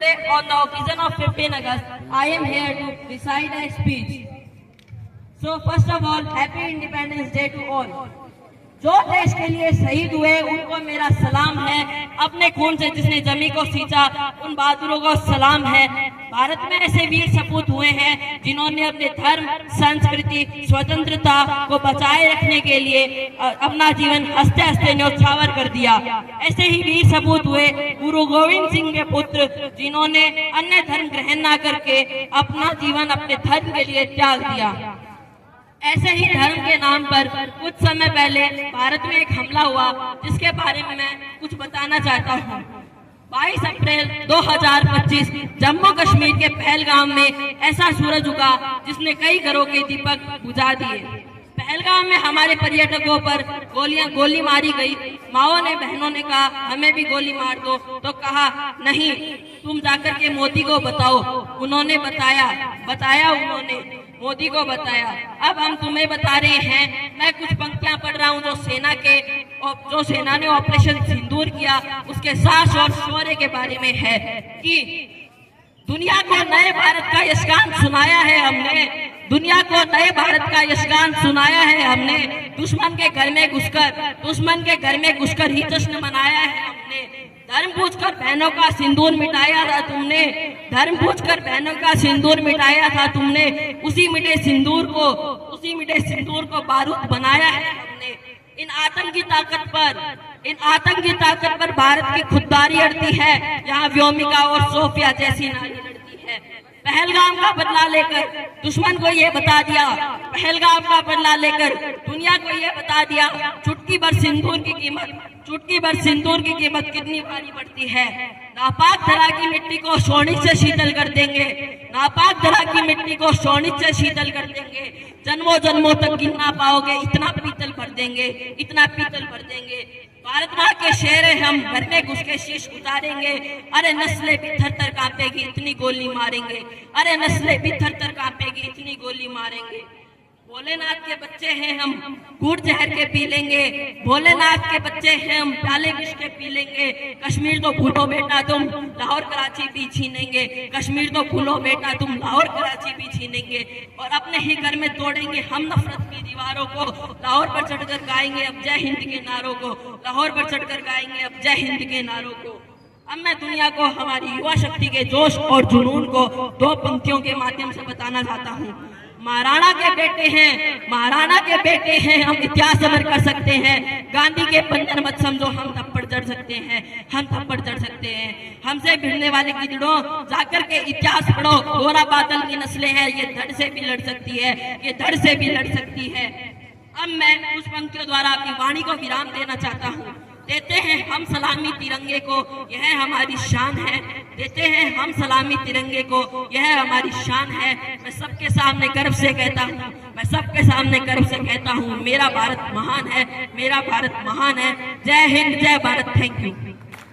Today, on the occasion of 15 August, I am here to recite a speech. So, first of all, Happy Independence Day to all. जो देश के लिए शहीद हुए उनको मेरा सलाम है। अपने खून से जिसने जमी को सींचा उन बहादुरों को सलाम है। भारत में ऐसे वीर सपूत हुए हैं जिन्होंने अपने धर्म, संस्कृति, स्वतंत्रता को बचाए रखने के लिए अपना जीवन हंसते हंसते न्यौछावर कर दिया। ऐसे ही वीर सपूत हुए गुरु गोविंद सिंह के पुत्र जिन्होंने अन्य धर्म ग्रहण न करके अपना जीवन अपने धर्म के लिए त्याग दिया। ऐसे ही धर्म के नाम पर कुछ समय पहले भारत में एक हमला हुआ जिसके बारे में मैं कुछ बताना चाहता हूँ। 22 अप्रैल 2025 जम्मू कश्मीर के पहलगाम में ऐसा सूरज उगा जिसने कई घरों के दीपक बुझा दिए। पहलगाम में हमारे पर्यटकों पर गोली मारी गई। माओ ने, बहनों ने कहा हमें भी गोली मार दो, तो कहा नहीं, तुम जाकर के मोदी को बताओ। उन्होंने बताया उन्होंने मोदी को बताया। अब हम तुम्हें बता रहे हैं। मैं कुछ पंक्तियां पढ़ रहा हूं जो सेना ने ऑपरेशन सिंदूर किया उसके साहस और शौर्य के बारे में है कि दुनिया को नए भारत का यशगान सुनाया है हमने। दुनिया को नए भारत का यशगान सुनाया है हमने। दुश्मन के घर में घुसकर ही जश्न मनाया है हमने। धर्म पूछकर बहनों का सिंदूर मिटाया था तुमने। धर्म पूछकर बहनों का सिंदूर मिटाया था तुमने। उसी मिटे सिंदूर को बारूद बनाया है हमने। इन आतंकी ताकत पर भारत की खुददारी अड़ती है। यहाँ व्योमिका और सोफिया जैसी नारी लड़ती है। पहलगाम का बदला लेकर दुश्मन को ये बता दिया, पहलगाम का बदला लेकर दुनिया को ये बता दिया चुटकी भर सिंदूर की कीमत कितनी भारी पड़ती है। नापाक धरा की मिट्टी को शोणित से शीतल कर देंगे। जन्मों जन्मों तक गिन ना पाओगे, इतना पीतल भर देंगे। भारत माँ के शेर है हम, घर में घुस के शीश उतारेंगे। अरे नस्लें भी थर-थर कांपेगी, इतनी गोली मारेंगे। भोलेनाथ के बच्चे हैं हम, गुड़ जहर के पी लेंगे। भोलेनाथ के बच्चे हैं हम, प्याले विष के पी लेंगे। कश्मीर तो भूलो बेटा तुम, लाहौर कराची भी छीनेंगे। और अपने ही घर में तोड़ेंगे हम नफरत की दीवारों को। लाहौर पर चढ़कर गाएंगे अब जय हिंद के नारों को। अब मैं दुनिया को हमारी युवा शक्ति के जोश और जुनून को दो पंक्तियों के माध्यम से बताना चाहता हूँ। महाराणा के बेटे हैं हम, इतिहास अमर कर सकते हैं। गांधी के बंधन मत समझो, हम थप्पड़ जड़ सकते हैं। हमसे भिड़ने वाले गिदड़ों जाकर के इतिहास पढ़ो। गोरा बादल की नस्लें हैं, ये धड़ से भी लड़ सकती है। अब मैं कुछ पंक्तियों द्वारा अपनी वाणी को विराम देना चाहता हूँ। देते हैं हम सलामी तिरंगे को, यह हमारी शान है। मैं सबके सामने गर्व से कहता हूँ, मेरा भारत महान है। जय हिंद, जय भारत। Thank you.